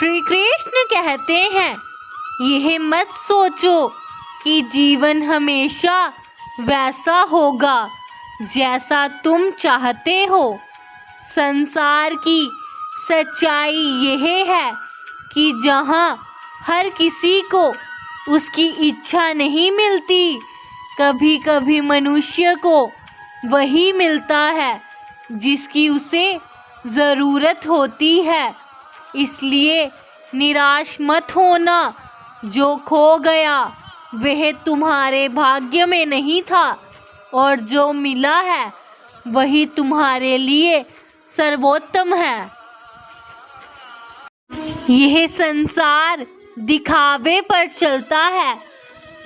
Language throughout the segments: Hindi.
श्री कृष्ण कहते हैं, यह मत सोचो कि जीवन हमेशा वैसा होगा जैसा तुम चाहते हो। संसार की सच्चाई यह है कि जहाँ हर किसी को उसकी इच्छा नहीं मिलती, कभी कभी मनुष्य को वही मिलता है जिसकी उसे ज़रूरत होती है। इसलिए निराश मत होना। जो खो गया वह तुम्हारे भाग्य में नहीं था और जो मिला है वही तुम्हारे लिए सर्वोत्तम है। यह संसार दिखावे पर चलता है।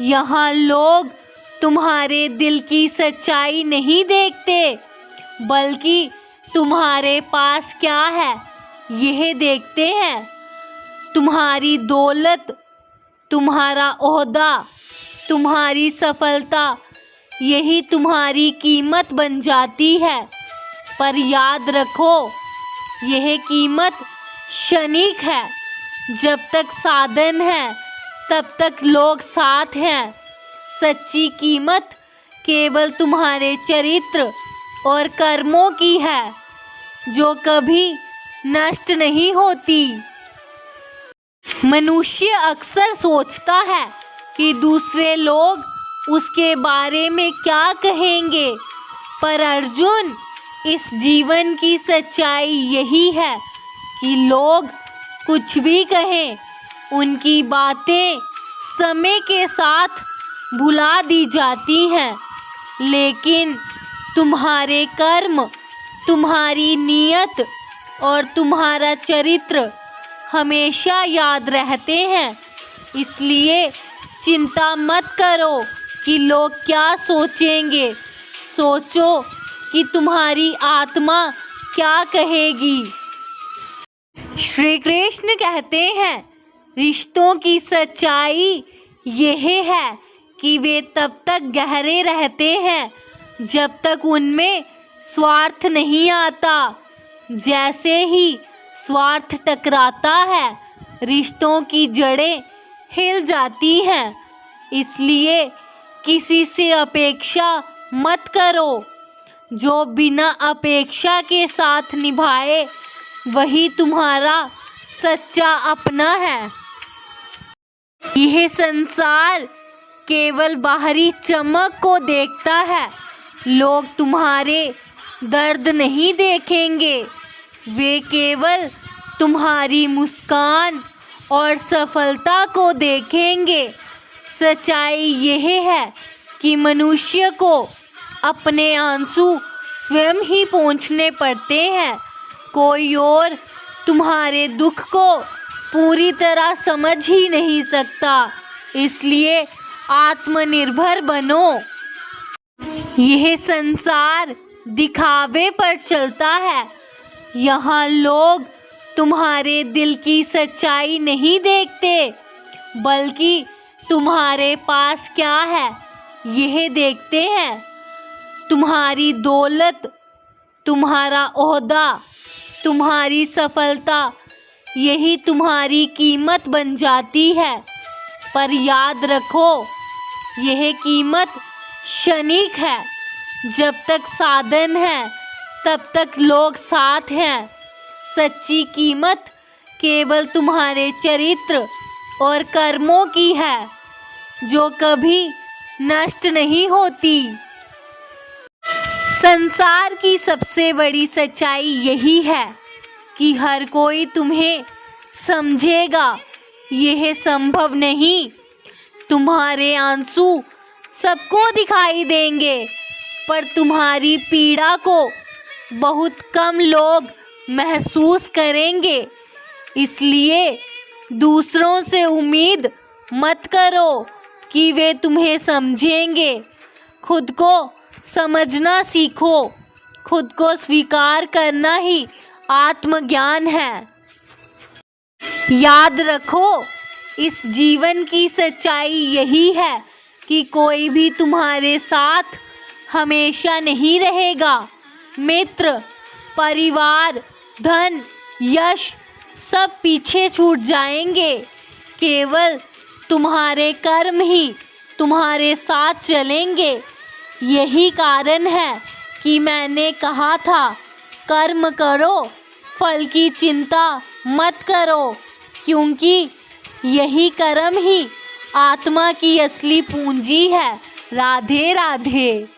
यहाँ लोग तुम्हारे दिल की सच्चाई नहीं देखते, बल्कि तुम्हारे पास क्या है यह देखते हैं। तुम्हारी दौलत, तुम्हारा ओहदा, तुम्हारी सफलता, यही तुम्हारी कीमत बन जाती है। पर याद रखो, यह कीमत क्षणिक है। जब तक साधन है तब तक लोग साथ हैं। सच्ची कीमत केवल तुम्हारे चरित्र और कर्मों की है, जो कभी नष्ट नहीं होती। मनुष्य अक्सर सोचता है कि दूसरे लोग उसके बारे में क्या कहेंगे, पर अर्जुन, इस जीवन की सच्चाई यही है कि लोग कुछ भी कहें, उनकी बातें समय के साथ भुला दी जाती हैं, लेकिन तुम्हारे कर्म, तुम्हारी नीयत और तुम्हारा चरित्र हमेशा याद रहते हैं। इसलिए चिंता मत करो कि लोग क्या सोचेंगे, सोचो कि तुम्हारी आत्मा क्या कहेगी। श्री कृष्ण कहते हैं, रिश्तों की सच्चाई यह है कि वे तब तक गहरे रहते हैं जब तक उनमें स्वार्थ नहीं आता। जैसे ही स्वार्थ टकराता है, रिश्तों की जड़ें हिल जाती हैं। इसलिए किसी से अपेक्षा मत करो। जो बिना अपेक्षा के साथ निभाए वही तुम्हारा सच्चा अपना है। यह संसार केवल बाहरी चमक को देखता है। लोग तुम्हारे दर्द नहीं देखेंगे, वे केवल तुम्हारी मुस्कान और सफलता को देखेंगे। सच्चाई यह है कि मनुष्य को अपने आंसू स्वयं ही पोंछने पड़ते हैं। कोई और तुम्हारे दुख को पूरी तरह समझ ही नहीं सकता। इसलिए आत्मनिर्भर बनो। यह संसार दिखावे पर चलता है। यहाँ लोग तुम्हारे दिल की सच्चाई नहीं देखते, बल्कि तुम्हारे पास क्या है यह देखते हैं। तुम्हारी दौलत, तुम्हारा ओहदा, तुम्हारी सफलता, यही तुम्हारी कीमत बन जाती है। पर याद रखो, यह कीमत क्षणिक है। जब तक साधन है तब तक लोग साथ हैं। सच्ची कीमत केवल तुम्हारे चरित्र और कर्मों की है, जो कभी नष्ट नहीं होती। संसार की सबसे बड़ी सच्चाई यही है कि हर कोई तुम्हें समझेगा, यह संभव नहीं। तुम्हारे आंसू सबको दिखाई देंगे, पर तुम्हारी पीड़ा को बहुत कम लोग महसूस करेंगे। इसलिए दूसरों से उम्मीद मत करो कि वे तुम्हें समझेंगे। खुद को समझना सीखो। खुद को स्वीकार करना ही आत्मज्ञान है। याद रखो, इस जीवन की सच्चाई यही है कि कोई भी तुम्हारे साथ हमेशा नहीं रहेगा। मित्र, परिवार, धन, यश, सब पीछे छूट जाएंगे। केवल तुम्हारे कर्म ही तुम्हारे साथ चलेंगे। यही कारण है कि मैंने कहा था, कर्म करो, फल की चिंता मत करो, क्योंकि यही कर्म ही आत्मा की असली पूंजी है। राधे राधे।